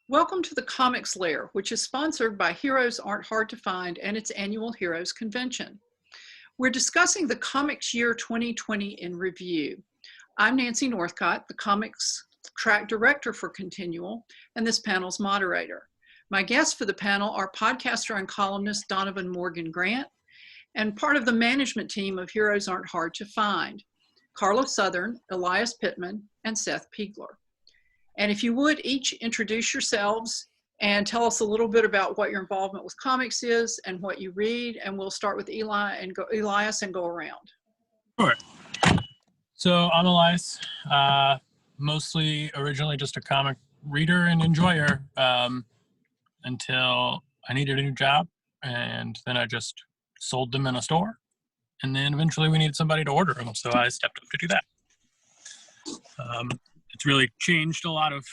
Welcome to the Comics Lair, which is sponsored by Heroes Aren't Hard to Find and its annual Heroes Convention. We're discussing the comics year 2020 in review. I'm Nancy Northcott, the comics track director for Continual, and this panel's moderator. My guests for the panel are podcaster and columnist Donovan Morgan Grant, and part of the management team of Heroes Aren't Hard to Find, Karla Southern, Elias Pittman, and Seth Pegler. And if you would each introduce yourselves and tell us a little bit about what your involvement with comics is and what you read, and we'll start with Elias and go around. Sure. So I'm Elias, mostly originally just a comic reader and enjoyer until I needed a new job, and then I just sold them in a store, and then eventually we needed somebody to order them, so I stepped up to do that. It's really changed a lot of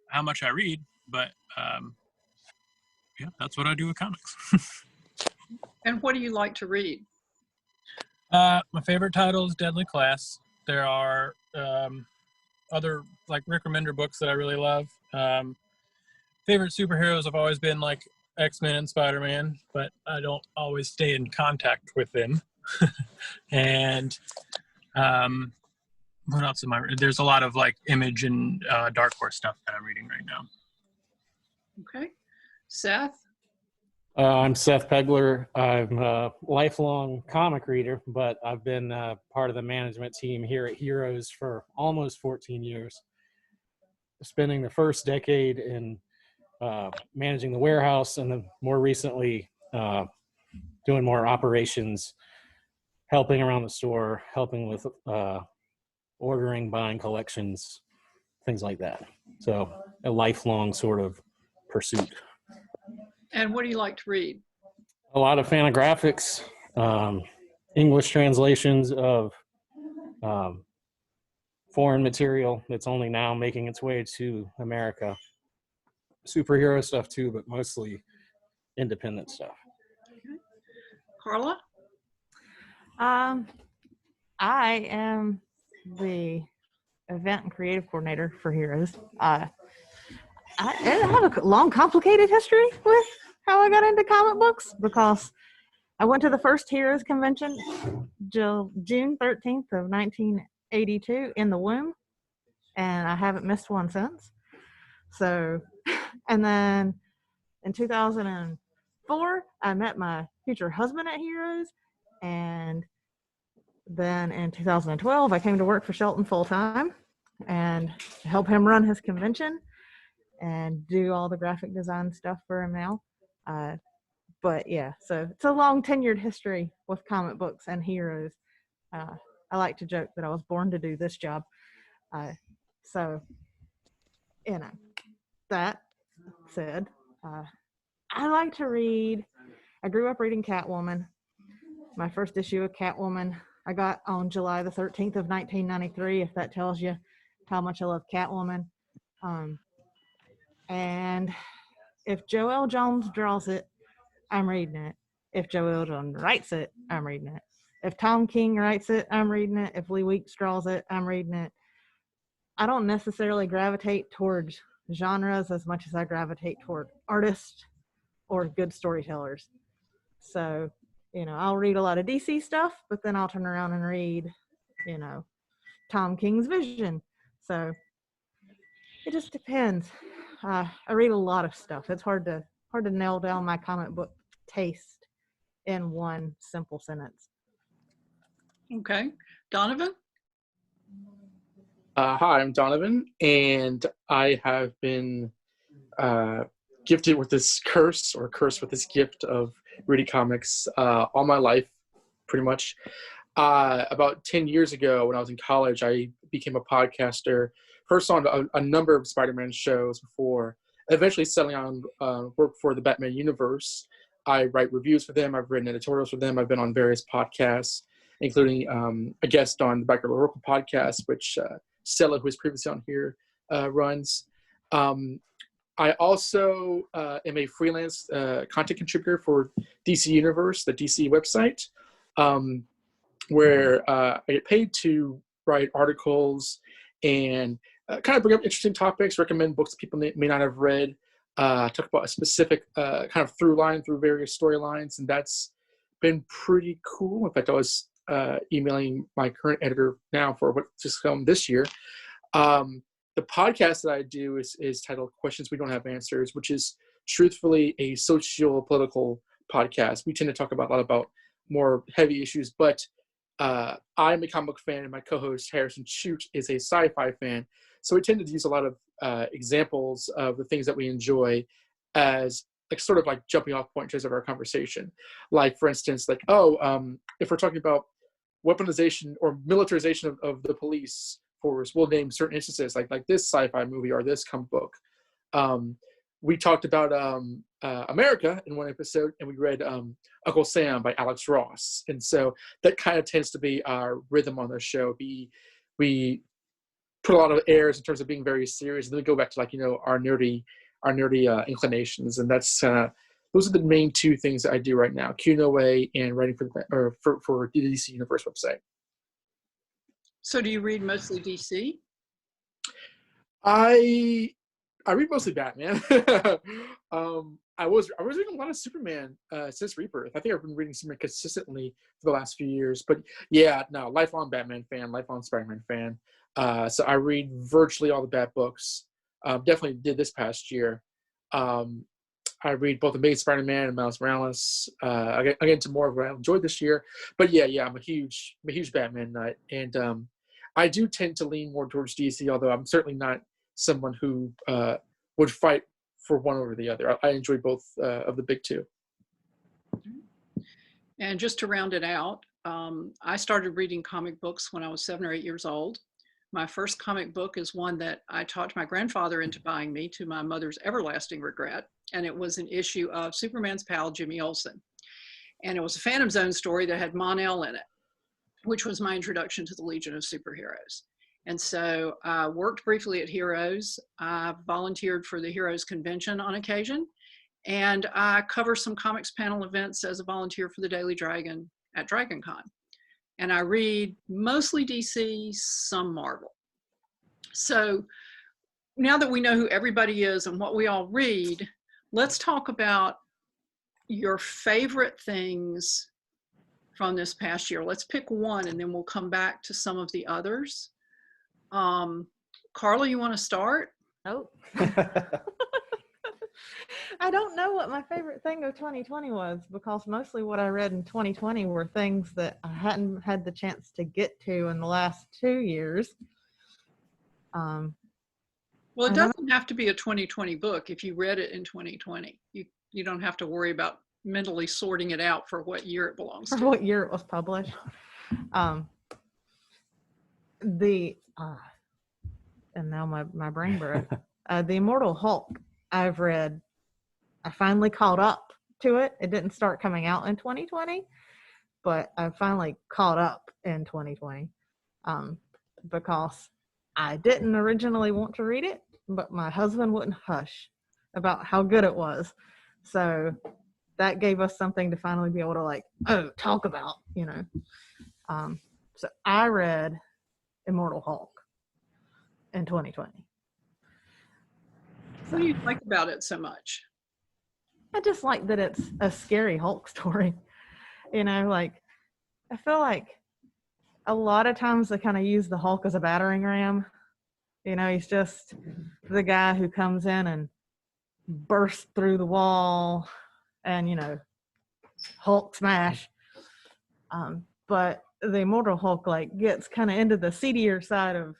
how much I read, but yeah, that's what I do with comics. And what do you like to read? My favorite title is Deadly Class. There are other like Rick Remender books that I really love. Favorite superheroes have always been like X-Men and Spider-Man, but I don't always stay in contact with them. And what else am I reading? There's a lot of like Image and Dark Horse stuff that I'm reading right now. Okay. Seth? I'm Seth Pegler. I'm a lifelong comic reader, but I've been part of the management team here at Heroes for almost 14 years. Spending the first decade in managing the warehouse, and then more recently doing more operations, helping around the store, helping with ordering, buying collections, things like that. So a lifelong sort of pursuit. And what do you like to read? A lot of fanographics, English translations of foreign material that's only now making its way to America. Superhero stuff too, but mostly independent stuff. Okay. Karla? I am the event and creative coordinator for Heroes. I have a long, complicated history with how I got into comic books, because I went to the first Heroes convention June 13th of 1982 in the womb, and I haven't missed one since. So, and then in 2004, I met my future husband at Heroes, and then in 2012, I came to work for Shelton full-time and help him run his convention and do all the graphic design stuff for him now. But yeah, so it's a long tenured history with comic books and Heroes. I like to joke that I was born to do this job. So, you know, that said, I like to read. I grew up reading Catwoman. My first issue of Catwoman I got on July the 13th of 1993, if that tells you how much I love Catwoman. And if Joelle Jones draws it, I'm reading it. If Joelle Jones writes it, I'm reading it. If Tom King writes it, I'm reading it. If Lee Weeks draws it, I'm reading it. I don't necessarily gravitate towards genres as much as I gravitate toward artists or good storytellers. So, you know, I'll read a lot of DC stuff, but then I'll turn around and read, you know, Tom King's Vision. So it just depends. I read a lot of stuff. It's hard to nail down my comic book taste in one simple sentence. Okay. Donovan? Hi, I'm Donovan, and I have been gifted with this curse, or cursed with this gift of reading comics all my life, pretty much. About 10 years ago, when I was in college, I became a podcaster, first on a number of Spider-Man shows before eventually settling on work for the Batman universe. I write reviews for them. I've written editorials for them. I've been on various podcasts, including a guest on the Backyard Oracle podcast, which Stella, who was previously on here, runs. I also am a freelance content contributor for DC Universe, the DC website, where I get paid to write articles and kind of bring up interesting topics, recommend books people may not have read. talk about a specific kind of through line through various storylines, and that's been pretty cool. In fact, I was emailing my current editor now for what's just come this year. The podcast that I do is titled Questions We Don't Have Answers, which is truthfully a socio-political podcast. We tend to talk about a lot about more heavy issues, but I'm a comic book fan, and my co-host Harrison Chute is a sci-fi fan. So we tend to use a lot of examples of the things that we enjoy as like sort of like jumping off point in terms of our conversation. Like, for instance, like, if we're talking about weaponization or militarization of the police force, we'll name certain instances like this sci-fi movie or this comic book. We talked about America in one episode, and we read Uncle Sam by Alex Ross. And so that kind of tends to be our rhythm on the show. We put a lot of airs in terms of being very serious, and then we go back to, like, you know, our nerdy inclinations. And that's those are the main two things that I do right now: QA and writing for the DC Universe website. So do you read mostly DC? I read mostly Batman. I was reading a lot of Superman since Rebirth. I think I've been reading Superman consistently for the last few years. But yeah, no, lifelong Batman fan, lifelong Spider-Man fan. So I read virtually all the Bat books. Definitely did this past year. I read both Amazing Spider-Man and Miles Morales. I get into more of what I enjoyed this year. But yeah, I'm a huge Batman nut, and I do tend to lean more towards DC. Although I'm certainly not someone who would fight for one over the other. I enjoy both of the big two. And just to round it out, I started reading comic books when I was 7 or 8 years old. My first comic book is one that I talked my grandfather into buying me, to my mother's everlasting regret. And it was an issue of Superman's pal, Jimmy Olsen. And it was a Phantom Zone story that had Mon-El in it, which was my introduction to the Legion of Superheroes. And so I worked briefly at Heroes. I volunteered for the Heroes Convention on occasion. And I cover some comics panel events as a volunteer for the Daily Dragon at DragonCon. And I read mostly DC, some Marvel. So now that we know who everybody is and what we all read, let's talk about your favorite things from this past year. Let's pick one, and then we'll come back to some of the others. Karla, you want to start? Nope. I don't know what my favorite thing of 2020 was, because mostly what I read in 2020 were things that I hadn't had the chance to get to in the last 2 years. Well, it doesn't have to be a 2020 book. If you read it in 2020, you don't have to worry about mentally sorting it out for what year it belongs to. For what year it was published. And now my brain broke. The Immortal Hulk, I've read. I finally caught up to it. It didn't start coming out in 2020, but I finally caught up in 2020 because I didn't originally want to read it, but my husband wouldn't hush about how good it was. So that gave us something to finally be able to talk about, you know. So I read Immortal Hulk in 2020. What do you like about it so much? I just like that it's a scary Hulk story. You know, I feel like a lot of times they kind of use the Hulk as a battering ram. You know, he's just the guy who comes in and bursts through the wall and, you know, Hulk smash. But the Immortal Hulk, gets kind of into the seedier side of,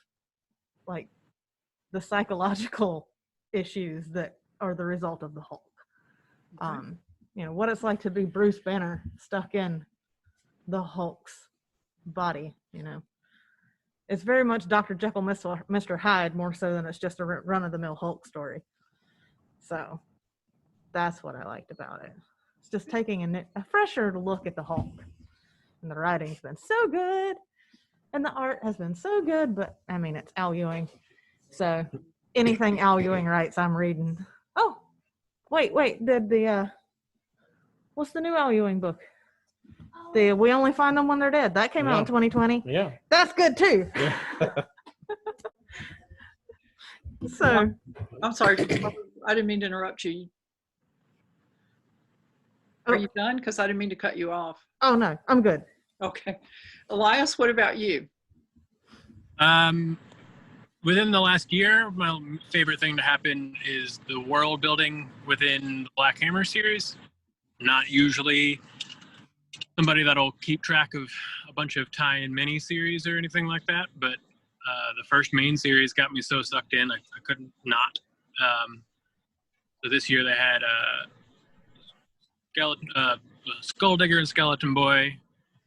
the psychological issues that are the result of the Hulk. Okay. You know, what it's like to be Bruce Banner stuck in the Hulk's body, you know. It's very much Dr. Jekyll, Mr. Hyde, more so than it's just a run-of-the-mill Hulk story. So that's what I liked about it. It's just taking a fresher look at the Hulk. And the writing's been so good, and the art has been so good, but, I mean, it's Al Ewing. So anything Al Ewing writes, I'm reading. Oh, wait, what's the new Al Ewing book? We Only Find Them When They're Dead. That came out in 2020. Yeah. That's good too. Yeah. So I'm sorry. I didn't mean to interrupt you. Are you done? Because I didn't mean to cut you off. Oh, no, I'm good. Okay. Elias, what about you? Within the last year, my favorite thing to happen is the world building within the Black Hammer series. Not usually somebody that'll keep track of a bunch of tie-in mini-series or anything like that, but the first main series got me so sucked in, I couldn't not. So this year they had Skull Digger and Skeleton Boy,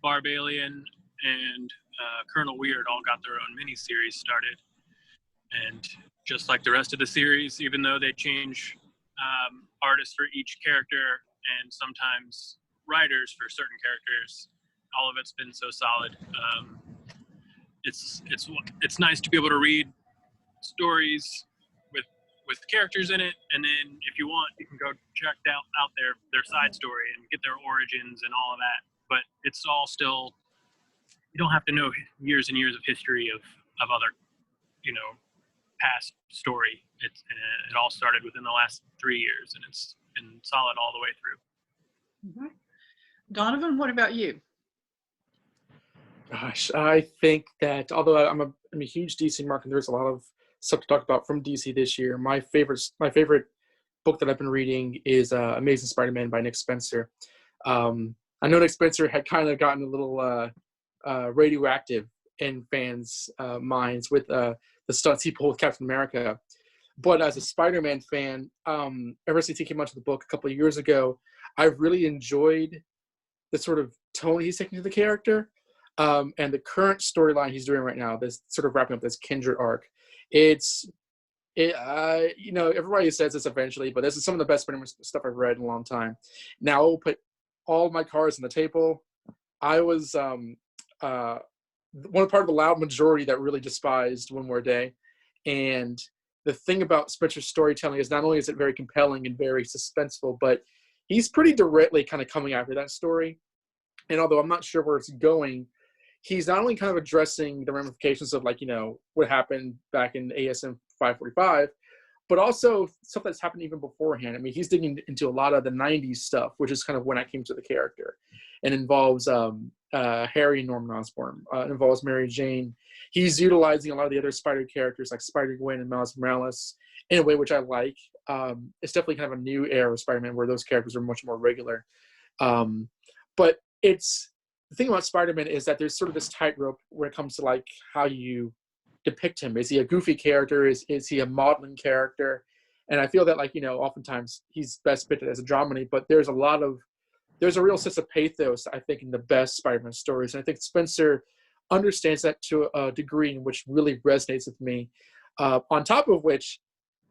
Barbalian, and Colonel Weird all got their own mini-series started. And just like the rest of the series, even though they change artists for each character and sometimes writers for certain characters, all of it's been so solid. It's nice to be able to read stories with characters in it, and then if you want, you can go check out their side story and get their origins and all of that. But it's all still, you don't have to know years and years of history of other, past story. It all started within the last 3 years, and it's been solid all the way through. Mm-hmm. Donovan, what about you? Gosh, I think that although I'm a huge DC mark, and there's a lot of stuff to talk about from DC this year, my favorite book that I've been reading is Amazing Spider-Man by Nick Spencer. I know Nick Spencer had kind of gotten a little radioactive in fans' minds with the stunts he pulled with Captain America. But as a Spider-Man fan, ever since he came onto the book a couple of years ago, I've really enjoyed the sort of tone he's taking to the character. And the current storyline he's doing right now, this sort of wrapping up this Kindred arc, everybody says this eventually, but this is some of the best Spider-Man stuff I've read in a long time. Now I'll put all my cards on the table. I was one part of the loud majority that really despised One More Day. And the thing about Spencer's storytelling is not only is it very compelling and very suspenseful, but he's pretty directly kind of coming after that story. And although I'm not sure where it's going, he's not only kind of addressing the ramifications of what happened back in ASM 545, but also stuff that's happened even beforehand. I mean, he's digging into a lot of the 90s stuff, which is kind of when I came to the character, and involves Harry and Norman Osborn. It involves Mary Jane. He's utilizing a lot of the other Spider characters like Spider-Gwen and Miles Morales in a way which I like. It's definitely kind of a new era of Spider-Man where those characters are much more regular. But the thing about Spider-Man is that there's sort of this tightrope when it comes to how you depict him. Is he a goofy character? Is he a maudlin character? And I feel that oftentimes he's best depicted as a dramedy, but there's a real sense of pathos, I think, in the best Spider-Man stories. And I think Spencer understands that to a degree in which really resonates with me. On top of which,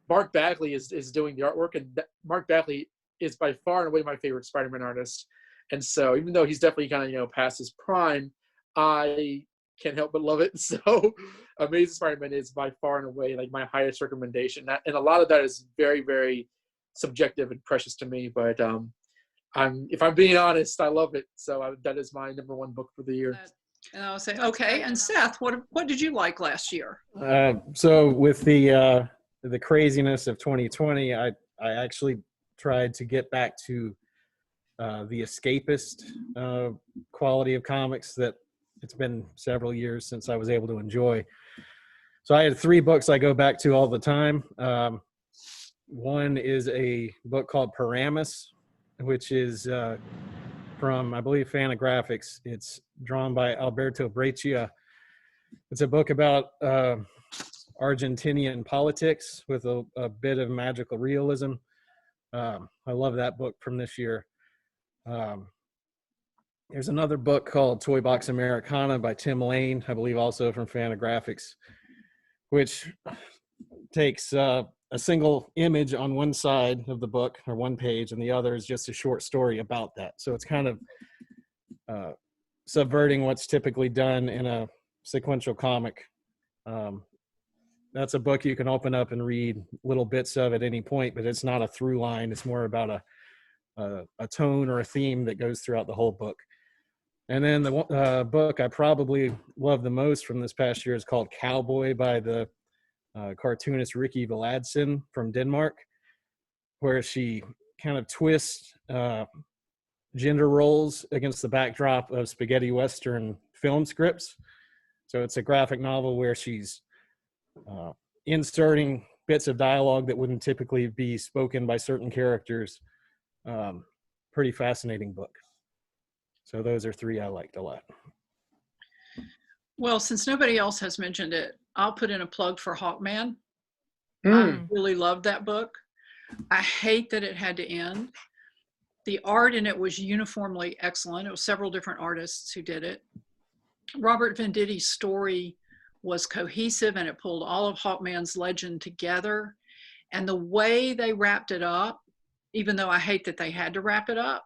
Mark Bagley is doing the artwork, and Mark Bagley is by far and away my favorite Spider-Man artist. And so even though he's definitely kind of, past his prime, I can't help but love it. So Amazing Spider-Man is by far and away my highest recommendation. And a lot of that is very, very subjective and precious to me. But if I'm being honest, I love it. So that is my number one book for the year. And I'll say, okay. And Seth, what did you like last year? So with the craziness of 2020, I actually tried to get back to the escapist quality of comics that it's been several years since I was able to enjoy. So I had 3 books I go back to all the time. One is a book called Paramus, which is from, I believe, Fantagraphics. It's drawn by Alberto Breccia. It's a book about Argentinian politics with a bit of magical realism. I love that book from this year. There's another book called Toy Box Americana by Tim Lane, I believe also from Fantagraphics, which takes a single image on one side of the book or one page, and the other is just a short story about that. So it's kind of subverting what's typically done in a sequential comic. That's a book you can open up and read little bits of at any point, but it's not a through line. It's more about a tone or a theme that goes throughout the whole book. And then the book I probably love the most from this past year is called Cowboy by the cartoonist Ricky Veladsen from Denmark. where she kind of twists gender roles against the backdrop of spaghetti Western film scripts. So it's a graphic novel where she's inserting bits of dialogue that wouldn't typically be spoken by certain characters. Pretty fascinating book. So those are three I liked a lot. Well, since nobody else has mentioned it, I'll put in a plug for Hawkman. Mm. I really loved that book. I hate that it had to end. The art in it was uniformly excellent. It was several different artists who did it. Robert Venditti's story was cohesive, and it pulled all of Hawkman's legend together. And the way they wrapped it up, even though I hate that they had to wrap it up,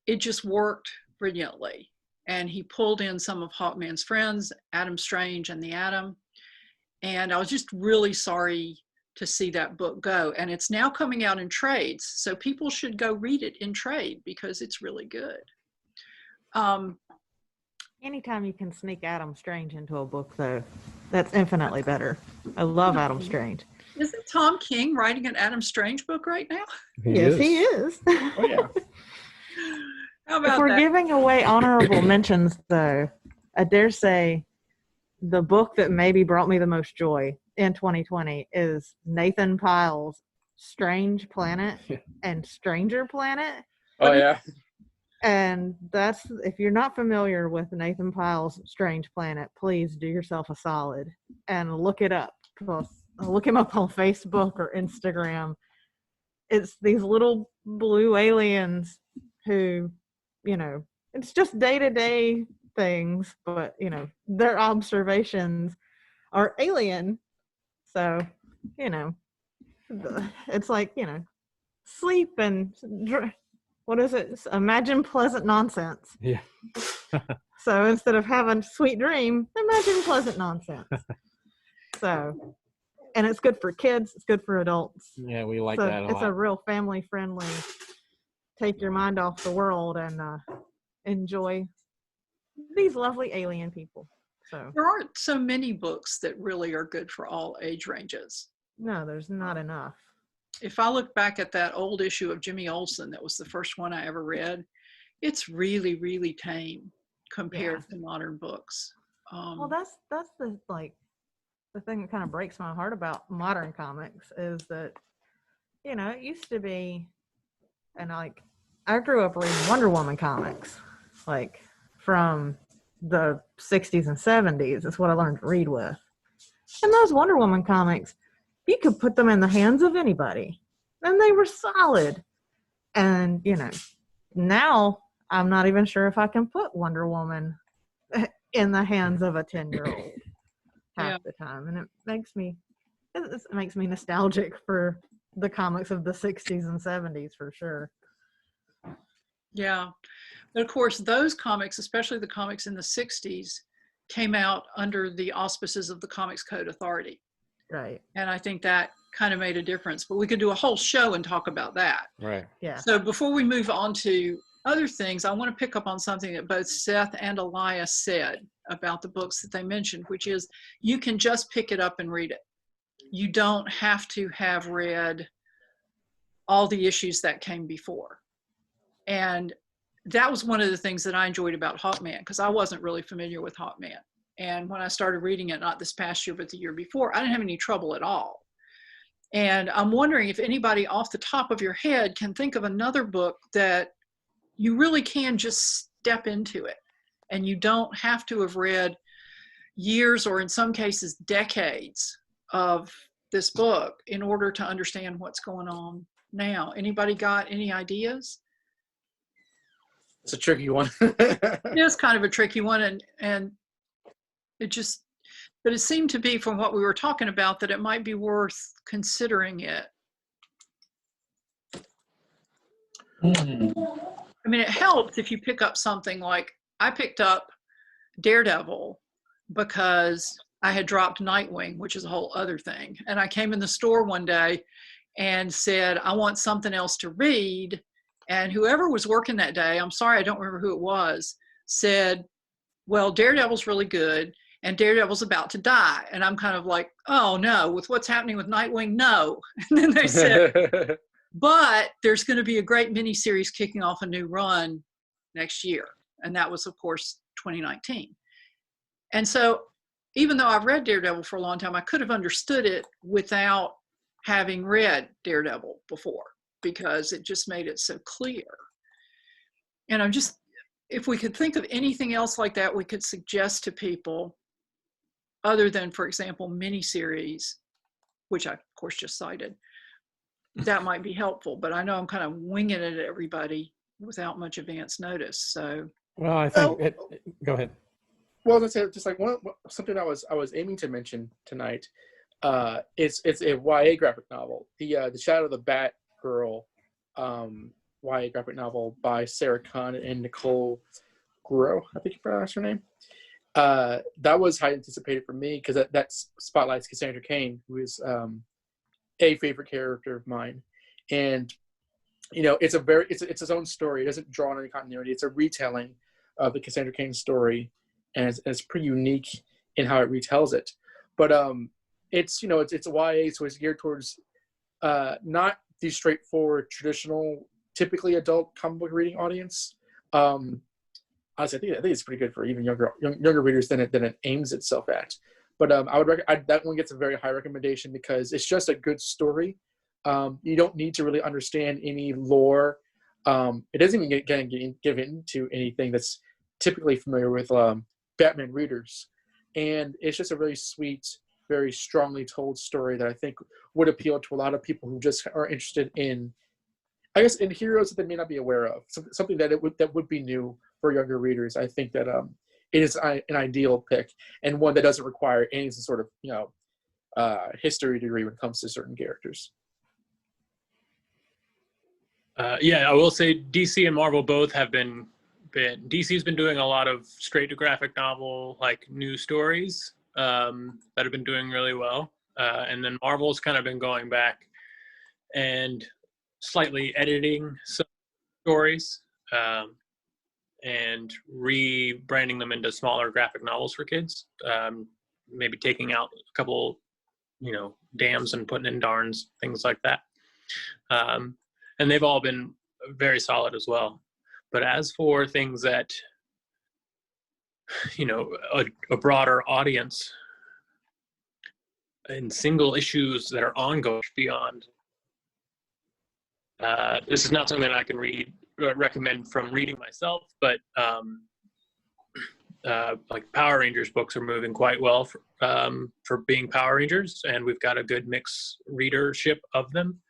it just worked brilliantly. And he pulled in some of Hawkman's friends, Adam Strange and the Atom. And I was just really sorry to see that book go. And it's now coming out in trades. So people should go read it in trade because it's really good. Anytime you can sneak Adam Strange into a book, though, that's infinitely better. I love Adam Strange. Isn't Tom King writing an Adam Strange book right now? Yes, he is. Oh, yeah. How about If we're that? giving away honorable mentions, though, I dare say the book that maybe brought me the most joy in 2020 is Nathan Pyle's Strange Planet and Stranger Planet. Oh, yeah. And that's, if you're not familiar with Nathan Pyle's Strange Planet, please do yourself a solid and look it up. Look him up on Facebook or Instagram. It's these little blue aliens who, you know, it's just day-to-day things, but, you know, their observations are alien. So, you know, it's like, you know, sleep and what is it? Imagine pleasant nonsense. Yeah. So instead of having sweet dream, imagine pleasant nonsense. So, and it's good for kids. It's good for adults. Yeah, we like So that a it's lot. a real family friendly, take your mind off the world and enjoy these lovely alien people. So There aren't so many books that really are good for all age ranges. no, there's not enough. If I look back at that old issue of Jimmy Olsen, that was the first one I ever read, it's really, really tame compared to modern books. Well, that's the the thing that kind of breaks my heart about modern comics is that, you know, it used to be, and like I grew up reading Wonder Woman comics, like from the 60s and 70s. That's what I learned to read with. And those Wonder Woman comics, you could put them in the hands of anybody and they were solid. And, you know, now I'm not even sure if I can put Wonder Woman in the hands of a 10-year-old half the time. And it makes me nostalgic for the comics of the 60s and 70s for sure. Yeah. But of course, those comics, especially the comics in the 60s, came out under the auspices of the Comics Code Authority. Right. And I think that kind of made a difference. But we could do a whole show and talk about that. Right. Yeah. So before we move on to other things, I want to pick up on something that both Seth and Elias said about the books that they mentioned, which is you can just pick it up and read it. You don't have to have read all the issues that came before. And that was one of the things that I enjoyed about Hawkman, because I wasn't really familiar with Hawkman. And when I started reading it, not this past year, but the year before, I didn't have any trouble at all. And I'm wondering if anybody off the top of your head can think of another book that you really can just step into it. And you don't have to have read years or in some cases decades of this book in order to understand what's going on now. Anybody got any ideas? It's a tricky one. It is kind of a tricky one, and it just, but it seemed to be from what we were talking about that it might be worth considering it. I mean, it helps if you pick up something like, I picked up Daredevil because I had dropped Nightwing, which is a whole other thing. And I came in the store one day and said, I want something else to read. And whoever was working that day, I'm sorry, I don't remember who it was, said, well, Daredevil's really good. and Daredevil's about to die. And I'm kind of like, oh no, with what's happening with Nightwing, no. And then they said, but there's going to be a great miniseries kicking off a new run next year. And that was, of course, 2019. And so even though I've read Daredevil for a long time, I could have understood it without having read Daredevil before, because it just made it so clear. And I'm just, if we could think of anything else like that we could suggest to people, other than, for example, miniseries, which I, of course, just cited, that might be helpful. But I know I'm kind of winging it at everybody without much advance notice. So, Well, I think go ahead. Well, that's just like something I was aiming to mention tonight. It's a YA graphic novel, the Shadow of the Bat Girl YA graphic novel by Sarah Kahn and Nicole Guerrero, I think you pronounced her name. That was highly anticipated for me because that spotlights Cassandra Cain, who is a favorite character of mine, and it's its own story. It doesn't draw on any continuity. It's a retelling of the Cassandra Cain story, and it's pretty unique in how it retells it. But it's a YA, so it's geared towards not the straightforward, traditional, typically adult comic book reading audience. Honestly, I think it's pretty good for even younger readers than it aims itself at. But that one gets a very high recommendation because it's just a good story. You don't need to really understand any lore. It doesn't even give into anything that's typically familiar with Batman readers, and it's just a really sweet, very strongly told story that I think would appeal to a lot of people who just are interested in, I guess, in heroes that they may not be aware of. Something that would be new for younger readers. I think that it is an ideal pick, and one that doesn't require any sort of history degree when it comes to certain characters. I will say DC and Marvel both have been DC's been doing a lot of straight to graphic novel, like new stories that have been doing really well. And then Marvel's kind of been going back and slightly editing some stories and rebranding them into smaller graphic novels for kids. Maybe taking out a couple, dams and putting in darns, things like that. And they've all been very solid as well. But as for things that, a broader audience and single issues that are ongoing beyond, this is not something that I can recommend from reading myself, but like Power Rangers books are moving quite well for being Power Rangers, and we've got a good mix readership of them,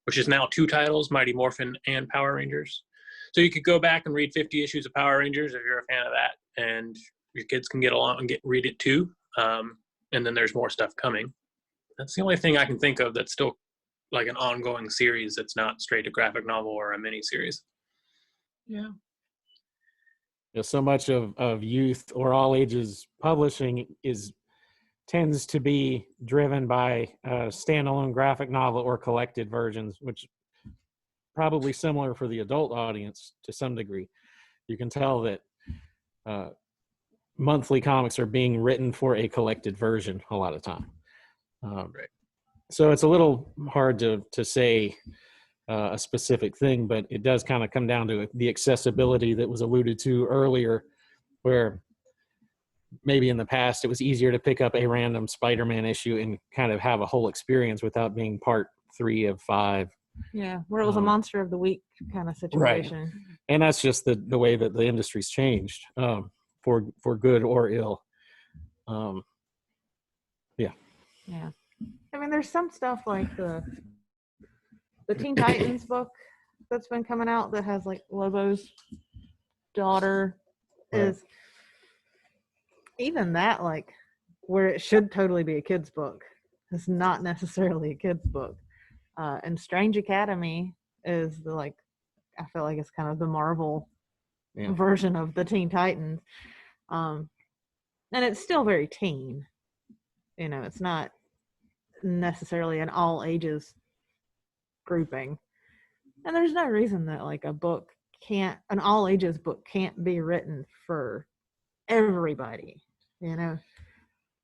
which is now 2 titles, Mighty Morphin and Power Rangers. So you could go back and read 50 issues of Power Rangers if you're a fan of that, and your kids can get along and read it too. And then there's more stuff coming. That's the only thing I can think of that's still like an ongoing series that's not straight to graphic novel or a mini series. Yeah. So much of youth or all ages publishing tends to be driven by standalone graphic novel or collected versions, which probably similar for the adult audience to some degree. You can tell that monthly comics are being written for a collected version a lot of time. Right. So it's a little hard to say a specific thing, but it does kind of come down to the accessibility that was alluded to earlier, where maybe in the past it was easier to pick up a random Spider-Man issue and kind of have a whole experience without being part 3 of 5. Yeah, where it was a monster of the week kind of situation. Right. And that's just the way that the industry's changed, for good or ill. Yeah. I mean, there's some stuff like the Teen Titans book that's been coming out that has like Lobo's daughter is even that, like, where it should totally be a kid's book. It's not necessarily a kid's book. And Strange Academy is I feel like it's kind of the Marvel version of the Teen Titans. And it's still very teen. It's not necessarily an all ages grouping. And there's no reason that like an all ages book can't be written for everybody.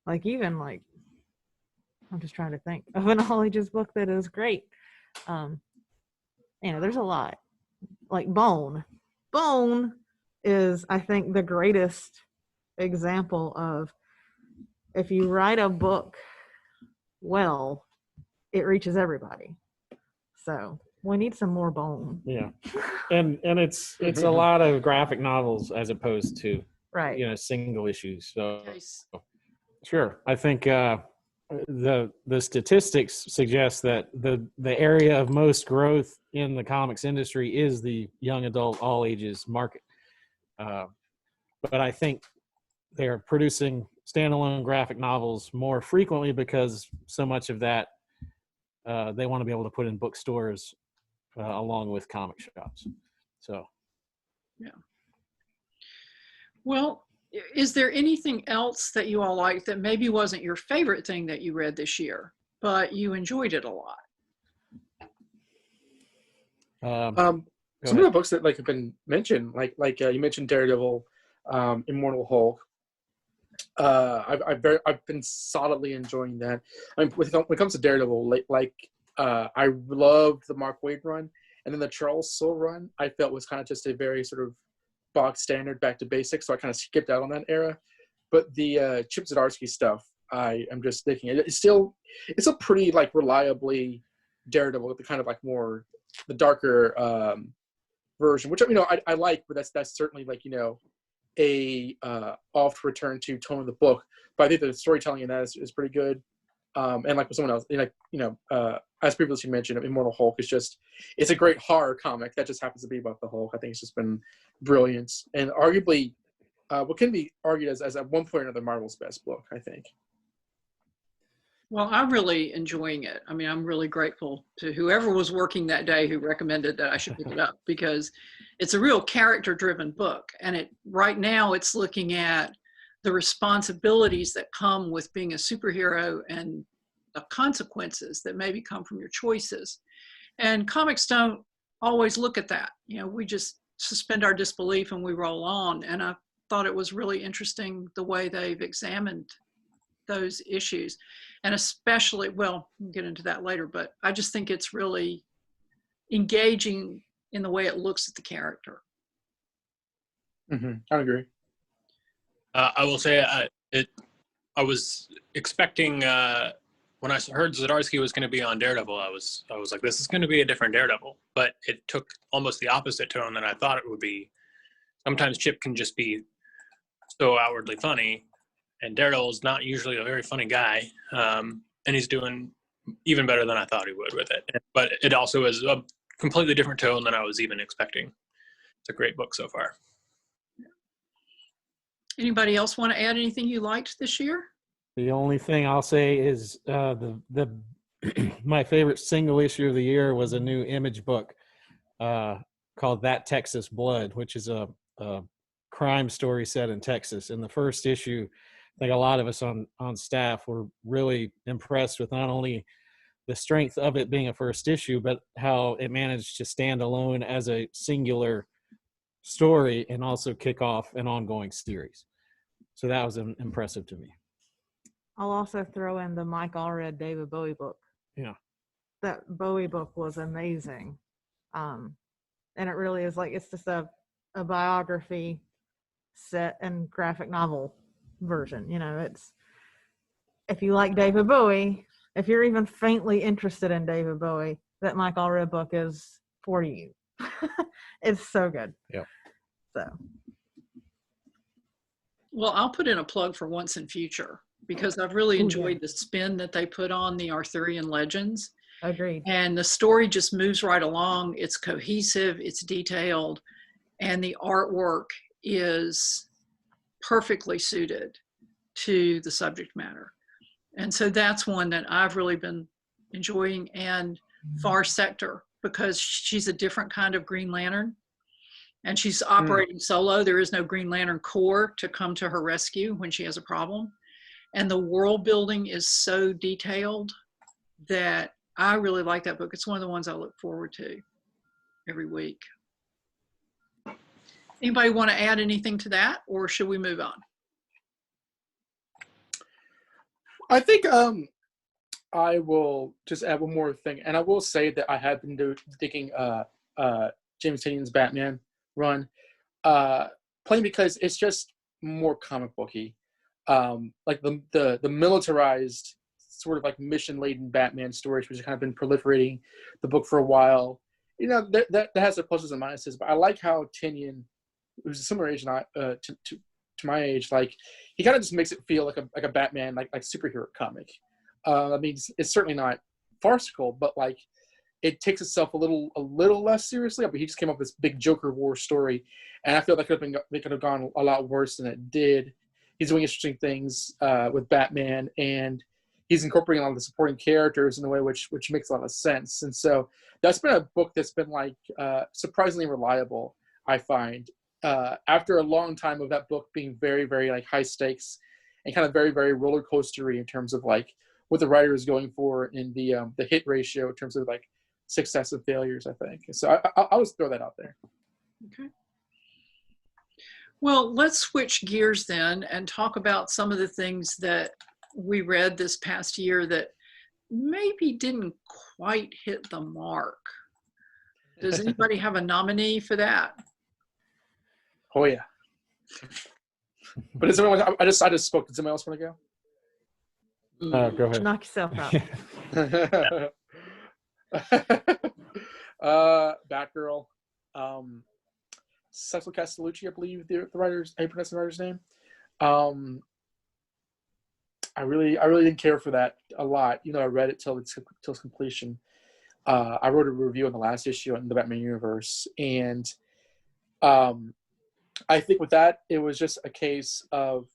Like even like, I'm just trying to think of an all ages book that is great. There's a lot. Like Bone. Bone is, I think, the greatest example of if you write a book well, it reaches everybody. So we need some more Bone. Yeah, and it's a lot of graphic novels as opposed to right. single issues. So Yes. sure, I think the statistics suggest that the area of most growth in the comics industry is the young adult all ages market. But I think they're producing standalone graphic novels more frequently because so much of that they want to be able to put in bookstores along with comic shops. So, yeah. Well, is there anything else that you all like that maybe wasn't your favorite thing that you read this year, but you enjoyed it a lot? Some of the books that have been mentioned, like you mentioned Daredevil, Immortal Hulk. I've been solidly enjoying that. I mean, when it comes to Daredevil, I loved the Mark Waid run, and then the Charles Soule run I felt was kind of just a very sort of box standard, back to basics. So I kind of skipped out on that era. But the Chip Zdarsky stuff, I am just thinking it's a pretty reliably Daredevil, the kind of more the darker version, which I like, but that's certainly a oft return to tone of the book. But I think the storytelling in that is pretty good. And with someone else, as previously mentioned, Immortal Hulk it's a great horror comic that just happens to be about the Hulk. I think it's just been brilliant, and arguably what can be argued as at one point or another Marvel's best book, I think. Well, I'm really enjoying it. I mean, I'm really grateful to whoever was working that day who recommended that I should pick it up, because it's a real character-driven book. And right now it's looking at the responsibilities that come with being a superhero and the consequences that maybe come from your choices. And comics don't always look at that. We just suspend our disbelief and we roll on. And I thought it was really interesting the way they've examined those issues. And especially, well, we'll get into that later, but I just think it's really engaging in the way it looks at the character. Mm-hmm. I agree. I will say I was expecting when I heard Zdarsky was going to be on Daredevil, I was like, this is going to be a different Daredevil. But it took almost the opposite tone than I thought it would be. Sometimes Chip can just be so outwardly funny, and Daredevil is not usually a very funny guy, and he's doing even better than I thought he would with it. But it also is a completely different tone than I was even expecting. It's a great book so far. Anybody else want to add anything you liked this year? The only thing I'll say is my favorite single issue of the year was a new Image book called That Texas Blood, which is a crime story set in Texas. In the first issue, I think a lot of us on staff were really impressed with not only the strength of it being a first issue, but how it managed to stand alone as a singular story and also kick off an ongoing series. So that was impressive to me. I'll also throw in the Mike Allred David Bowie book. Yeah. That Bowie book was amazing. And it really is it's just a biography set and graphic novel version. It's, if you like David Bowie, if you're even faintly interested in David Bowie, that Mike Allred book is for you. It's so good. Yeah. So. Well, I'll put in a plug for Once and Future, because I've really enjoyed the spin that they put on the Arthurian legends. Agreed. And the story just moves right along. It's cohesive, it's detailed, and the artwork is perfectly suited to the subject matter. And so that's one that I've really been enjoying. And Far Sector, because she's a different kind of Green Lantern. And she's operating solo. There is no Green Lantern Corps to come to her rescue when she has a problem. And the world building is so detailed that I really like that book. It's one of the ones I look forward to every week. Anybody want to add anything to that, or should we move on? I think I will just add one more thing, and I will say that I have been digging James Tynion's Batman run, plain because it's just more comic booky, like the militarized sort of like mission laden Batman stories, which have kind of been proliferating the book for a while. You know, that has their pluses and minuses, but I like how Tynion, who's a similar age to my age, like he kind of just makes it feel like a Batman like superhero comic. I mean, it's certainly not farcical, but like it takes itself a little less seriously. But he just came up with this big Joker war story, and I feel like they could have gone a lot worse than it did. He's doing interesting things with Batman, and he's incorporating a lot of the supporting characters in a way which makes a lot of sense. And so that's been a book that's been like surprisingly reliable, I find. After a long time of that book being very, very like high stakes and kind of very, very roller coastery in terms of like what the writer is going for in the hit ratio in terms of like success and failures, I think. So I'll just throw that out there. Okay. Well, let's switch gears then and talk about some of the things that we read this past year that maybe didn't quite hit the mark. Does anybody have a nominee for that? Oh yeah. But is anyone? I just spoke. Does anyone else want to go? Go ahead. Knock yourself out. Batgirl. Cecil Castellucci, I believe the writer's. How you pronounce the writer's name? I really didn't care for that a lot. You know, I read it till its completion. I wrote a review on the last issue on the Batman universe, and I think with that, it was just a case of,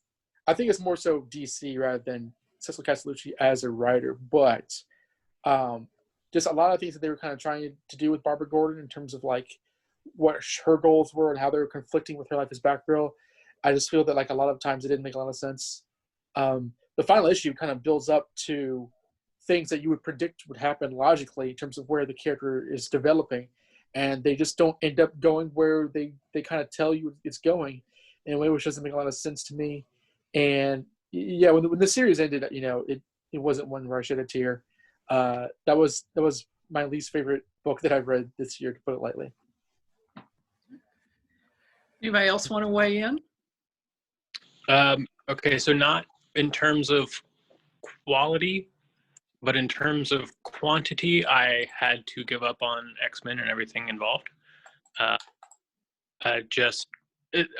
I think it's more so DC rather than Cecil Castellucci as a writer, but just a lot of things that they were kind of trying to do with Barbara Gordon in terms of like what her goals were and how they were conflicting with her life as Batgirl. I just feel that like a lot of times it didn't make a lot of sense. The final issue kind of builds up to things that you would predict would happen logically in terms of where the character is developing, and they just don't end up going where they kind of tell you it's going in a way which doesn't make a lot of sense to me. And yeah, when the series ended, you know, it wasn't one where I shed a tear. That was my least favorite book that I've read this year, to put it lightly. Anybody else want to weigh in? Okay, so not in terms of quality, but in terms of quantity, I had to give up on X-Men and everything involved. I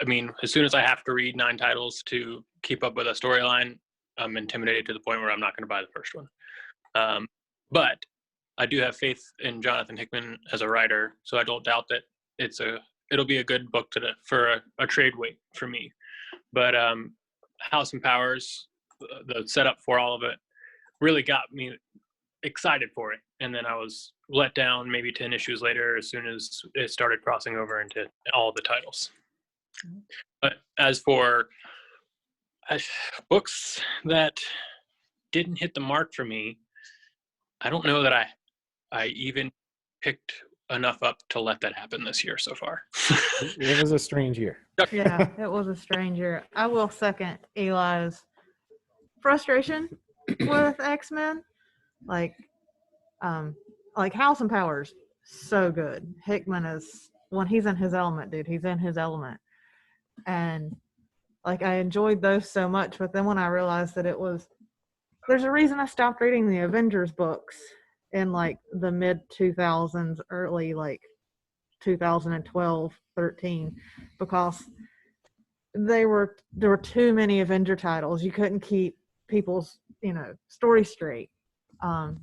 mean, as soon as I have to read 9 titles to keep up with a storyline, I'm intimidated to the point where I'm not going to buy the first one. But I do have faith in Jonathan Hickman as a writer, so I don't doubt that it'll be a good book for a trade weight for me. But House and Powers, the setup for all of it, really got me excited for it. And then I was let down maybe 10 issues later as soon as it started crossing over into all the titles. But as for books that didn't hit the mark for me, I don't know that I even picked enough up to let that happen this year so far. It was a strange year. Yeah, it was a strange year. I will second Eli's frustration with X-Men. Like House and Powers, so good. Hickman is, when he's in his element, dude, he's in his element. And like I enjoyed those so much, but then when I realized that there's a reason I stopped reading the Avengers books in like the mid 2000s, early like 2012, 13, because there were too many Avenger titles. You couldn't keep people's, story straight. And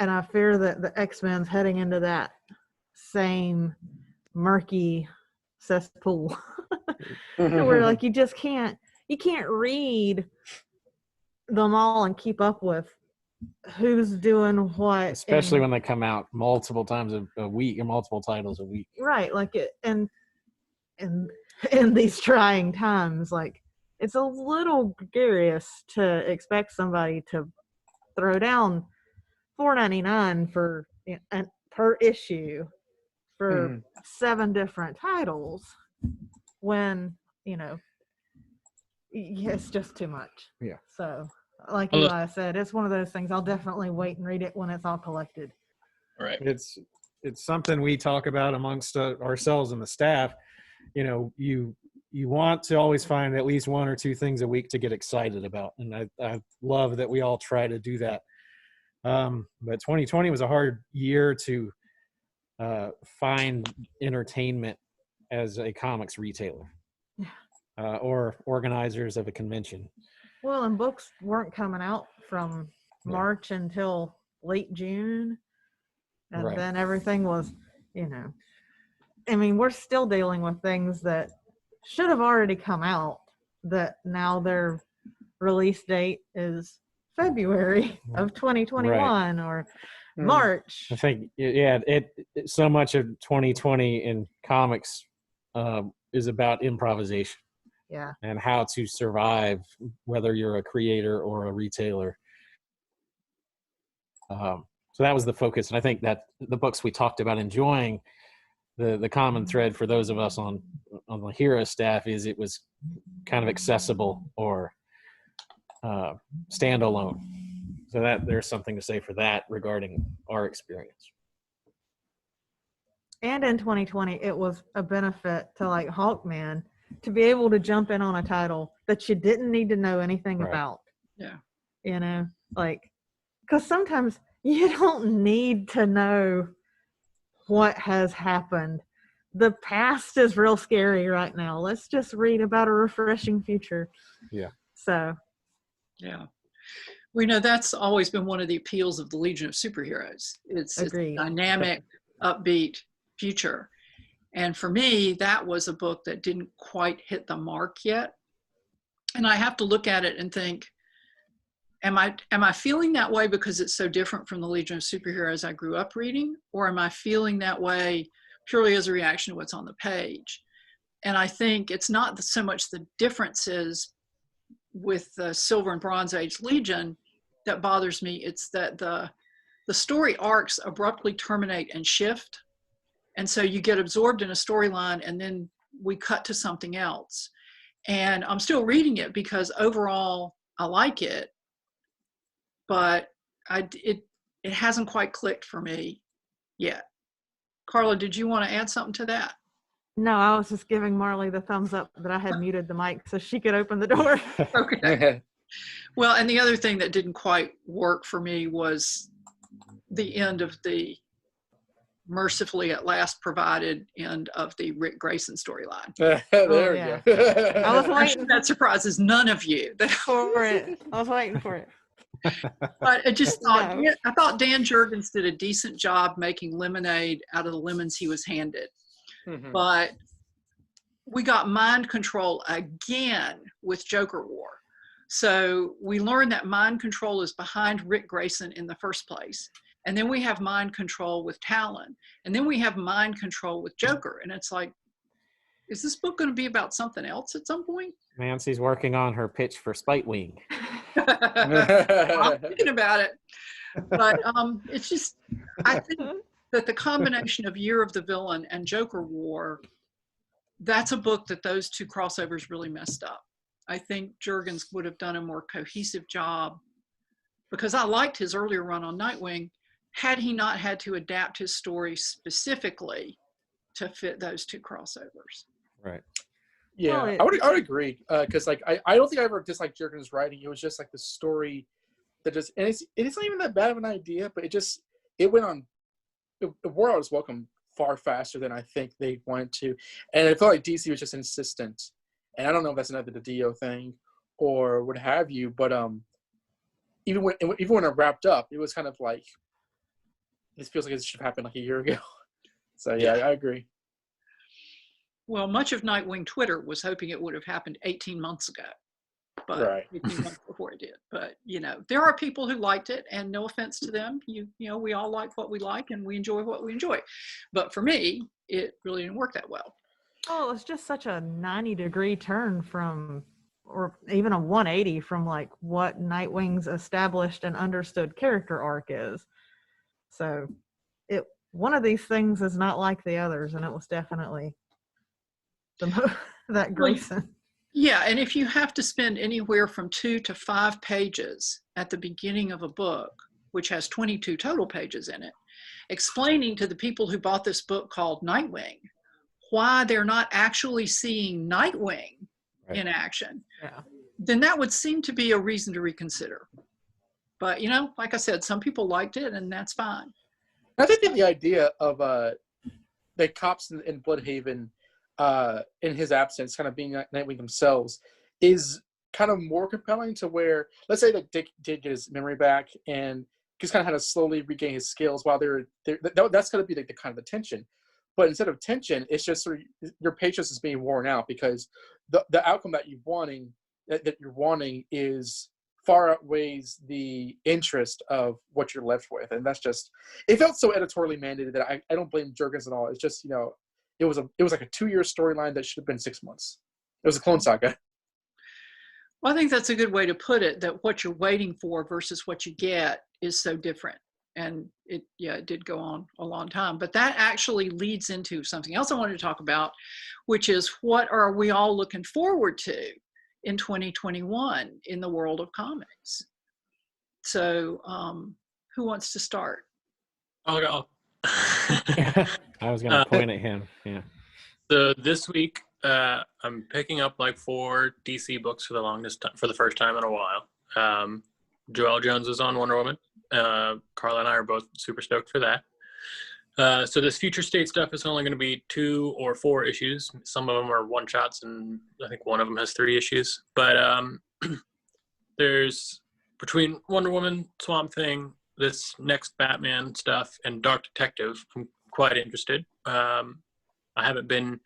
I fear that the X-Men's heading into that same murky cesspool where like you can't read them all and keep up with who's doing what, especially when they come out multiple times a week or multiple titles a week, right? Like it, and in these trying times, like it's a little gregarious to expect somebody to throw down $4.99 for per issue for 7 different titles when it's just too much. Yeah. So like Eli said, it's one of those things. I'll definitely wait and read it when it's all collected. Right. It's something we talk about amongst ourselves and the staff. You know, you want to always find at least one or two things a week to get excited about, and I love that we all try to do that. But 2020 was a hard year to find entertainment as a comics retailer or organizers of a convention. Well, and books weren't coming out from March until late June. And then everything was, I mean, we're still dealing with things that should have already come out, that now their release date is February of 2021 or March. I think, it so much of 2020 in comics is about improvisation. Yeah. And how to survive, whether you're a creator or a retailer. So that was the focus. And I think that the books we talked about enjoying, the common thread for those of us on the Hero staff is it was kind of accessible or standalone. So that there's something to say for that regarding our experience. And in 2020, it was a benefit to like Hawkman to be able to jump in on a title that you didn't need to know anything about. Yeah. Because sometimes you don't need to know what has happened. The past is real scary right now. Let's just read about a refreshing future. Yeah. So. Yeah. We know that's always been one of the appeals of the Legion of Superheroes. It's a dynamic, upbeat future. And for me, that was a book that didn't quite hit the mark yet. And I have to look at it and think, am I feeling that way because it's so different from the Legion of Superheroes I grew up reading? Or am I feeling that way purely as a reaction to what's on the page? And I think it's not so much the differences with the Silver and Bronze Age Legion that bothers me. It's that the story arcs abruptly terminate and shift. And so you get absorbed in a storyline and then we cut to something else. And I'm still reading it because overall I like it, but it hasn't quite clicked for me yet. Karla, did you want to add something to that? No, I was just giving Marley the thumbs up that I had muted the mic so she could open the door. Okay. Well, and the other thing that didn't quite work for me was the end of the mercifully at last provided end of the Rick Grayson storyline. There we go. I was waiting. That surprises none of you. For it. I was waiting for it. But I just thought, I thought Dan Jurgens did a decent job making lemonade out of the lemons he was handed. Mm-hmm. But we got mind control again with Joker War. So we learned that mind control is behind Rick Grayson in the first place. And then we have mind control with Talon. And then we have mind control with Joker. And it's like, is this book going to be about something else at some point? Nancy's working on her pitch for Spitewing. I'm thinking about it. But it's just, I think that the combination of Year of the Villain and Joker War, that's a book that those two crossovers really messed up. I think Jurgens would have done a more cohesive job, because I liked his earlier run on Nightwing, had he not had to adapt his story specifically to fit those two crossovers. Right. Yeah, I would agree, because like I don't think I ever disliked Jurgens' writing. It was just like the story that just, and it's not even that bad of an idea, but it went on. It wore out its welcome far faster than I think they wanted to, and it felt like DC was just insistent. And I don't know if that's another Dio thing or what have you, but even when it wrapped up, it was kind of like, this feels like it should have happened like a year ago. So yeah, I agree. Well, much of Nightwing Twitter was hoping it would have happened 18 months ago, but 18 months before it did. But there are people who liked it, and no offense to them, we all like what we like and we enjoy what we enjoy. But for me, it really didn't work that well. Oh, it's just such a 90-degree turn from, or even a 180 from like what Nightwing's established and understood character arc is. So one of these things is not like the others, and it was definitely that Grayson. Yeah, and if you have to spend anywhere from 2 to 5 pages at the beginning of a book, which has 22 total pages in it, explaining to the people who bought this book called Nightwing why they're not actually seeing Nightwing in action, Yeah. then that would seem to be a reason to reconsider. But, you know, like I said, some people liked it, and that's fine. I think that the idea of the cops in Bloodhaven, in his absence, kind of being Nightwing themselves, is kind of more compelling to where, let's say that Dick did get his memory back and just kind of had to slowly regain his skills while that's going to be the kind of the tension. But instead of tension, it's just sort of your patience is being worn out because the outcome that you're wanting is far outweighs the interest of what you're left with. And that's just, it felt so editorially mandated that I don't blame Jurgens at all. It's just, you know, it was like a 2-year storyline that should have been 6 months. It was a Clone Saga. Well, I think that's a good way to put it, that what you're waiting for versus what you get is so different. And it did go on a long time. But that actually leads into something else I wanted to talk about, which is what are we all looking forward to in 2021 in the world of comics? So who wants to start? I'll go. I was going to point at him. Yeah. So this week, I'm picking up like 4 DC books for the first time in a while. Joelle Jones is on Wonder Woman. Karla and I are both super stoked for that. So this future state stuff is only going to be 2 or 4 issues. Some of them are one shots, and I think one of them has 3 issues. But there's between Wonder Woman, Swamp Thing, this next Batman stuff, and Dark Detective, I'm quite interested. I haven't been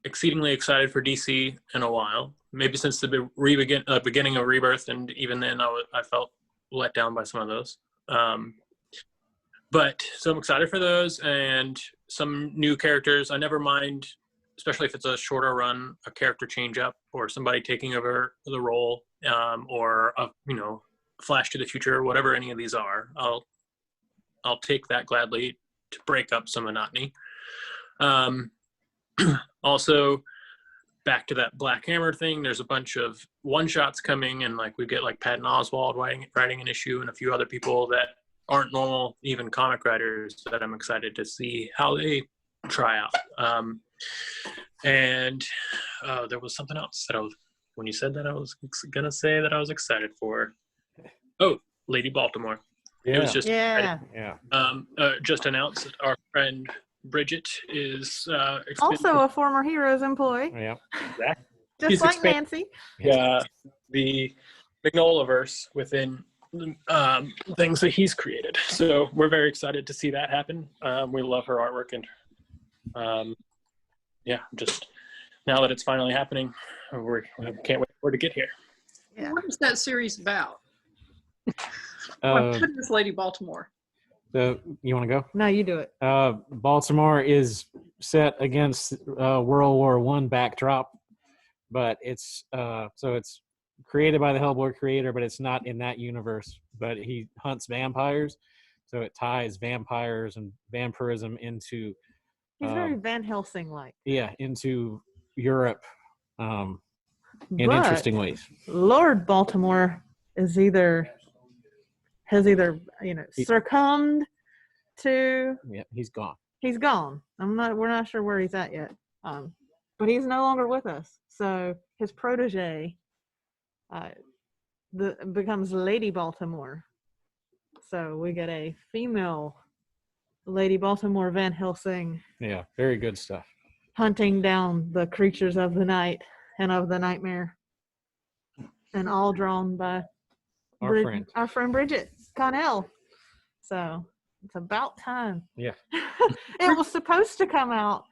exceedingly excited for DC in a while, maybe since the beginning of Rebirth, and even then I felt let down by some of those. But so I'm excited for those and some new characters. I never mind, especially if it's a shorter run, a character change up or somebody taking over the role, or a Flash to the Future, whatever any of these are. I'll take that gladly to break up some monotony. Also, back to that Black Hammer thing, there's a bunch of one-shots coming, and like we get like Patton Oswalt writing an issue, and a few other people that aren't normal, even comic writers, that I'm excited to see how they try out. And there was something else that when you said that, I was gonna say that I was excited for. Oh, Lady Baltimore. Yeah. It was just Yeah. just announced that our friend Bridget is Also a former Heroes employee. Yeah. Exactly. Just He's like Nancy. The Magnolaverse within things that he's created. So we're very excited to see that happen. We love her artwork, and just now that it's finally happening, we can't wait for it to get here. Yeah. What is that series about? Uh, What is Lady Baltimore? So you want to go? No, you do it. Baltimore is set against World War I backdrop, but it's created by the Hellboy creator, but it's not in that universe. But he hunts vampires, so it ties vampires and vampirism into. He's very Van Helsing-like. Yeah, into Europe, in But interesting ways. Lord Baltimore has either succumbed to. Yeah, he's gone. He's gone. We're not sure where he's at yet. But he's no longer with us. So his protege becomes Lady Baltimore. So we get a female Lady Baltimore Van Helsing. Yeah, very good stuff. Hunting down the creatures of the night and of the nightmare. And all drawn by our friend Bridget Connell. So it's about time. Yeah. It was supposed to come out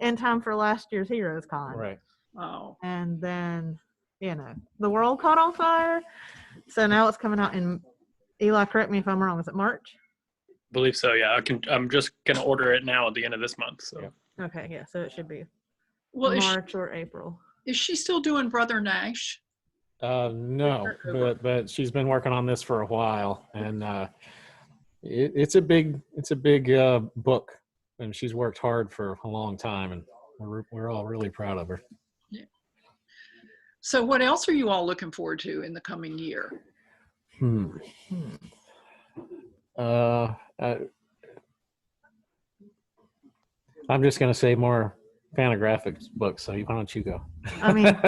in time for last year's Heroes Con. Right. Oh. And then, the world caught on fire. So now it's coming out in, Eli, correct me if I'm wrong, is it March? I believe so, yeah. I'm just going to order it now at the end of this month. So. Yeah. Okay, yeah, so it should be March or April. Is she still doing Brother Nash? No, but she's been working on this for a while, and it's a big book, and she's worked hard for a long time, and we're all really proud of her. Yeah. So what else are you all looking forward to in the coming year? I'm just going to say more Fantagraphics books, so why don't you go? I mean,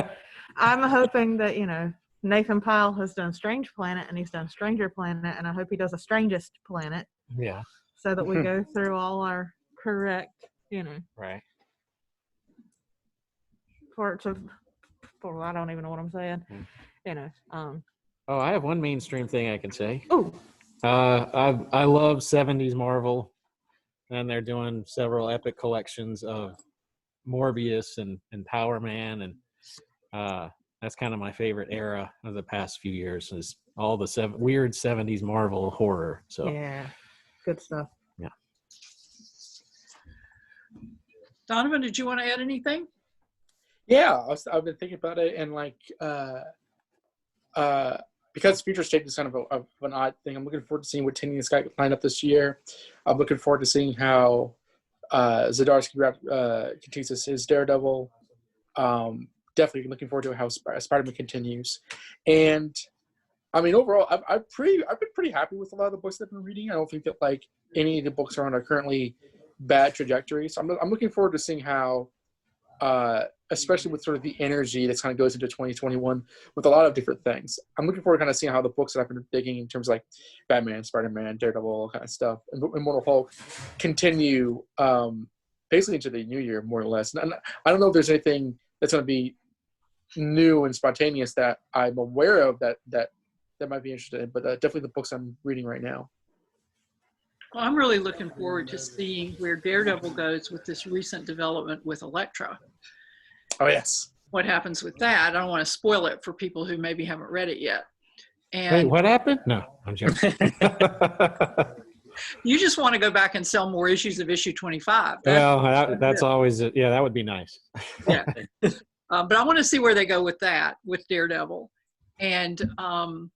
I'm hoping that, Nathan Pyle has done Strange Planet and he's done Stranger Planet, and I hope he does a Strangest Planet. Yeah. So that we go through all our correct, Right. parts of, I don't even know what I'm saying. Oh, I have one mainstream thing I can say. Oh. I love 70s Marvel, and they're doing several epic collections of Morbius and Power Man, and that's kind of my favorite era of the past few years, is all the weird 70s Marvel horror. So yeah, good stuff. Yeah. Donovan, did you want to add anything? Yeah, I've been thinking about it, and because Future State is kind of an odd thing, I'm looking forward to seeing what Tinian's got lined up this year. I'm looking forward to seeing how Zdarsky continues his Daredevil. Definitely looking forward to how Spider-Man continues. And I mean, overall, I've been pretty happy with a lot of the books that I've been reading. I don't think that any of the books are on a currently bad trajectory. So I'm looking forward to seeing how, especially with sort of the energy that kind of goes into 2021 with a lot of different things. I'm looking forward to kind of seeing how the books that I've been digging in terms of Batman, Spider-Man, Daredevil, kind of stuff, and Immortal Hulk continue basically into the new year, more or less. And I don't know if there's anything that's going to be new and spontaneous that I'm aware of that might be interested in, but definitely the books I'm reading right now. Well, I'm really looking forward to seeing where Daredevil goes with this recent development with Elektra. Oh, yes. What happens with that? I don't want to spoil it for people who maybe haven't read it yet. And wait, what happened? No, I'm joking. You just want to go back and sell more issues of issue 25. That's always, that would be nice. Yeah. But I want to see where they go with that, with Daredevil. And want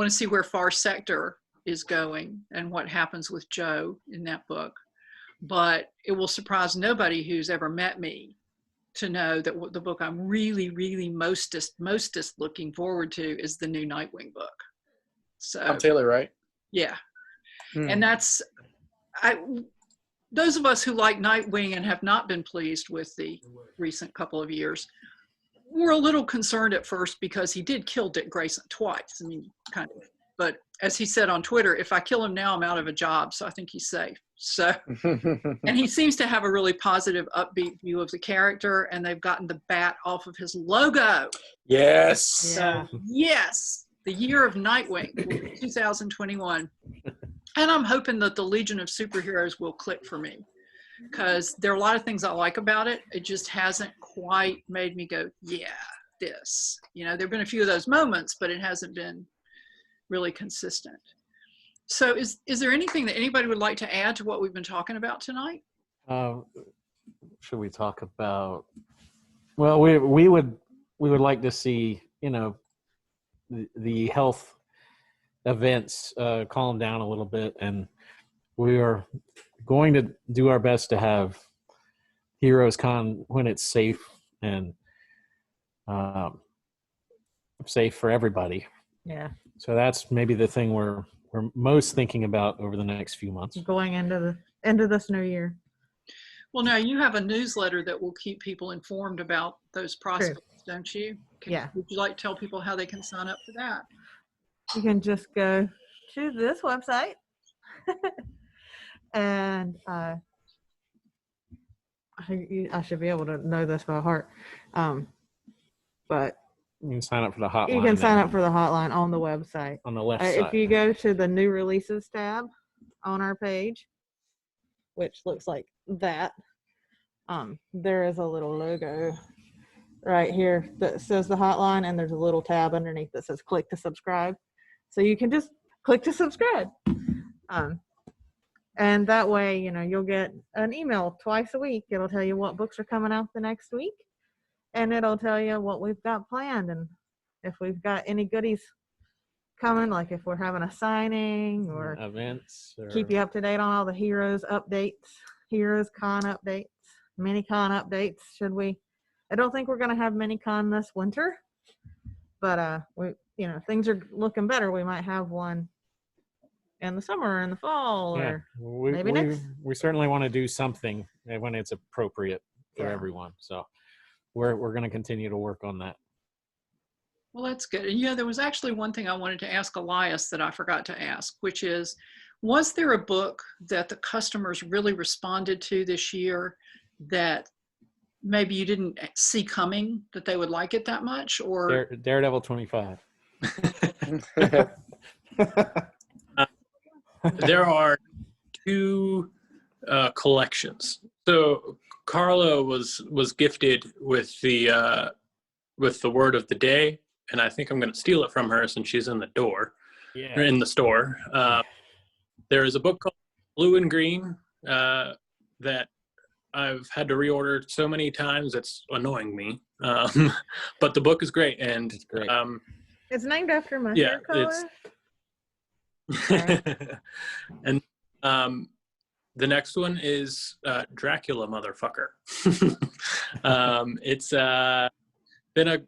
to see where Far Sector is going and what happens with Joe in that book. But it will surprise nobody who's ever met me to know that the book I'm really, really mostest looking forward to is the new Nightwing book. So Taylor, right? Yeah. And that's, those of us who like Nightwing and have not been pleased with the recent couple of years, were a little concerned at first because he did kill Dick Grayson twice. I mean, kind of. But as he said on Twitter, if I kill him now, I'm out of a job. So I think he's safe. So, and he seems to have a really positive, upbeat view of the character, and they've gotten the bat off of his logo. Yes. So, yes, the year of Nightwing, 2021. And I'm hoping that the Legion of Superheroes will click for me, because there are a lot of things I like about it. It just hasn't quite made me go, yeah, this. There have been a few of those moments, but it hasn't been really consistent. So is there anything that anybody would like to add to what we've been talking about tonight? Should we talk about, well, we would like to see, the health events calm down a little bit, and we are going to do our best to have Heroes Con when it's safe and safe for everybody. Yeah. So that's maybe the thing we're most thinking about over the next few months. Going into this new year. Well, now you have a newsletter that will keep people informed about those prospects, True. Don't you? Would you like to tell people how they can sign up for that? You can just go to this website and I should be able to know this by heart. But you can sign up for the hotline. You can sign up for the hotline on the website. On the left side. If you go to the new releases tab on our page, which looks like that, there is a little logo right here that says the hotline, and there's a little tab underneath that says click to subscribe. So you can just click to subscribe. And that way, you'll get an email twice a week. It'll tell you what books are coming out the next week, and it'll tell you what we've got planned and if we've got any goodies coming, like if we're having a signing or events, or keep you up to date on all the Heroes updates, Heroes Con updates, mini con updates, should we I don't think we're going to have mini-con this winter, but we, things are looking better. We might have one in the summer, in the fall, or maybe next. We certainly want to do something when it's appropriate for everyone. So we're going to continue to work on that. Well, that's good. And there was actually one thing I wanted to ask Elias that I forgot to ask, which is, was there a book that the customers really responded to this year that maybe you didn't see coming, that they would like it that much? Or Daredevil 25. There are two collections. So Karla was gifted with the word of the day, and I think I'm going to steal it from her since she's in the door, or in the store. There is a book called Blue and Green that I've had to reorder so many times it's annoying me. But the book is great, and it's great. It's named after my hair color. And the next one is Dracula motherfucker. It's I'm trying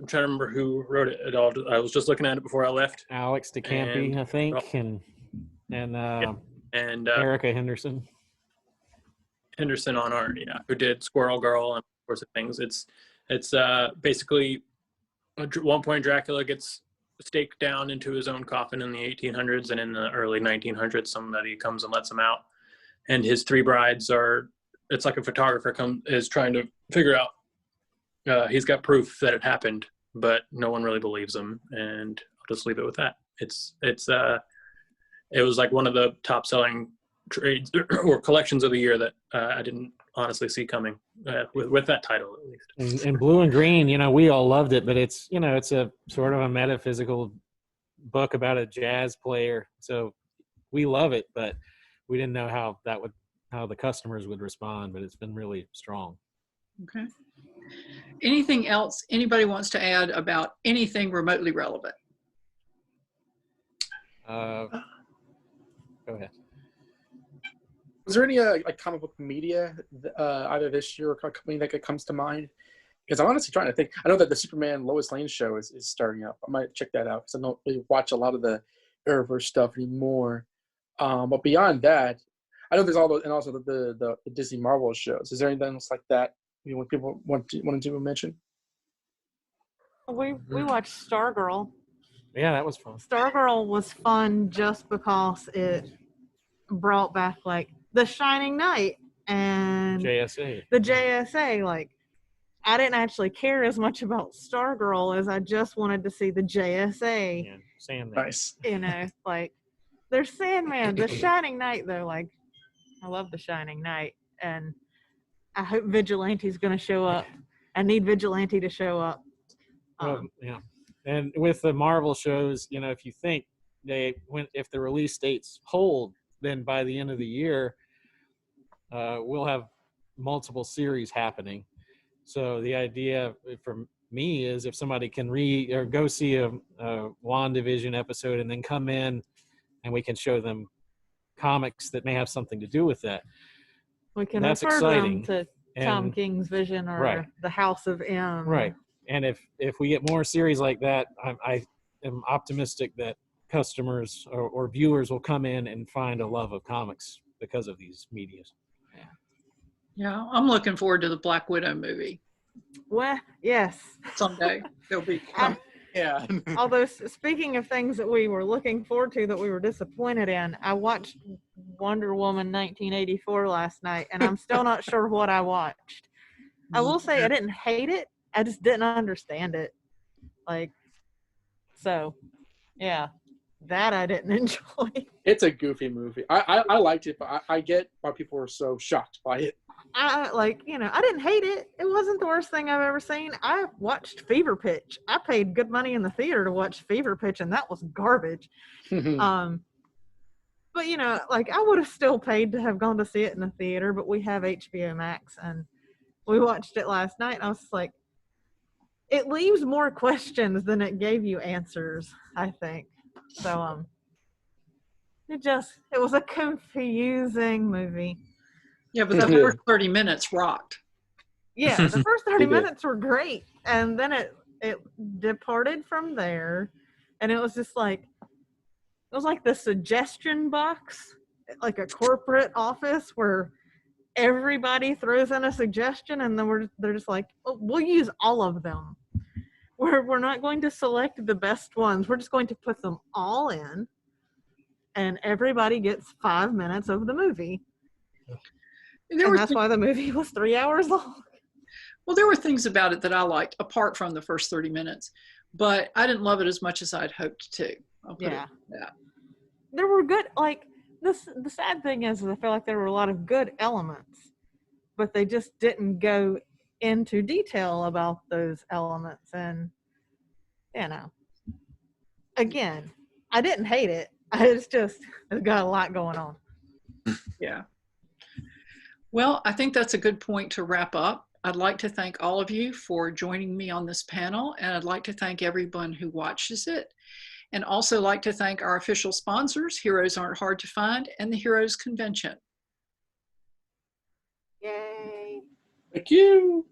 to remember who wrote it at all. I was just looking at it before I left. Alex DeCampi, I think, and Erica Henderson on art, who did Squirrel Girl and all sorts of things. It's basically at one point Dracula gets staked down into his own coffin in the 1800s, and in the early 1900s somebody comes and lets him out, and his three brides it's like a photographer is trying to figure out, he's got proof that it happened, but no one really believes him, and I'll just leave it with that. It was like one of the top selling trades or collections of the year that I didn't honestly see coming with that title, at least. And Blue and Green, we all loved it, but it's a sort of a metaphysical book about a jazz player. So we love it, but we didn't know how the customers would respond, but it's been really strong. Okay. Anything else anybody wants to add about anything remotely relevant? Go ahead. Was there any comic book media either this year or company that comes to mind? Because I'm honestly trying to think. I know that the Superman Lois Lane show is starting up. I might check that out because I don't really watch a lot of the Arrowverse stuff anymore. But beyond that, I know there's all those, and also the Disney Marvel shows. Is there anything else like that people wanted to mention? We watched Stargirl. Yeah, that was fun. Stargirl was fun just because it brought back like the Shining Knight and JSA. The JSA. Like, I didn't actually care as much about Stargirl as I just wanted to see the JSA. Yeah, Sandman. Nice. Like, there's Sandman, the Shining Knight, though. Like, I love the Shining Knight, and I hope Vigilante's going to show up. I need Vigilante to show up. Yeah. And with the Marvel shows, if you think if the release dates hold, then by the end of the year, we'll have multiple series happening. So the idea for me is if somebody can go see a WandaVision episode and then come in and we can show them comics that may have something to do with that. We can That's refer exciting. them to Tom King's Vision or the House of M. Right. And if we get more series like that, I am optimistic that customers or viewers will come in and find a love of comics because of these medias. Yeah, I'm looking forward to the Black Widow movie. Well, yes. Someday there'll be. Yeah. Although, speaking of things that we were looking forward to that we were disappointed in, I watched Wonder Woman 1984 last night, and I'm still not sure what I watched. I will say I didn't hate it. I just didn't understand it. Yeah, that I didn't enjoy. It's a goofy movie. I liked it, but I get why people were so shocked by it. I didn't hate it. It wasn't the worst thing I've ever seen. I watched Fever Pitch. I paid good money in the theater to watch Fever Pitch, and that was garbage. But, I would have still paid to have gone to see it in the theater, but we have HBO Max, and we watched it last night, and I was like, it leaves more questions than it gave you answers, I think. So, it was a confusing movie. Yeah, but that first 30 minutes rocked. Yeah, the first 30 They did. minutes were great, and then it departed from there, and it was just like the suggestion box, like a corporate office where everybody throws in a suggestion, and then they're just like, oh, we'll use all of them. We're not going to select the best ones. We're just going to put them all in, and everybody gets 5 minutes of the movie. And that's why the movie was 3 hours long. Well, there were things about it that I liked apart from the first 30 minutes, but I didn't love it as much as I'd hoped to. Yeah. There were good, like, the sad thing is I feel like there were a lot of good elements, but they just didn't go into detail about those elements. And, you know, again, I didn't hate it. It's got a lot going on. Yeah. Well, I think that's a good point to wrap up. I'd like to thank all of you for joining me on this panel, and I'd like to thank everyone who watches it, and also like to thank our official sponsors, Heroes Aren't Hard to Find, and the Heroes Convention. Yay! Thank you.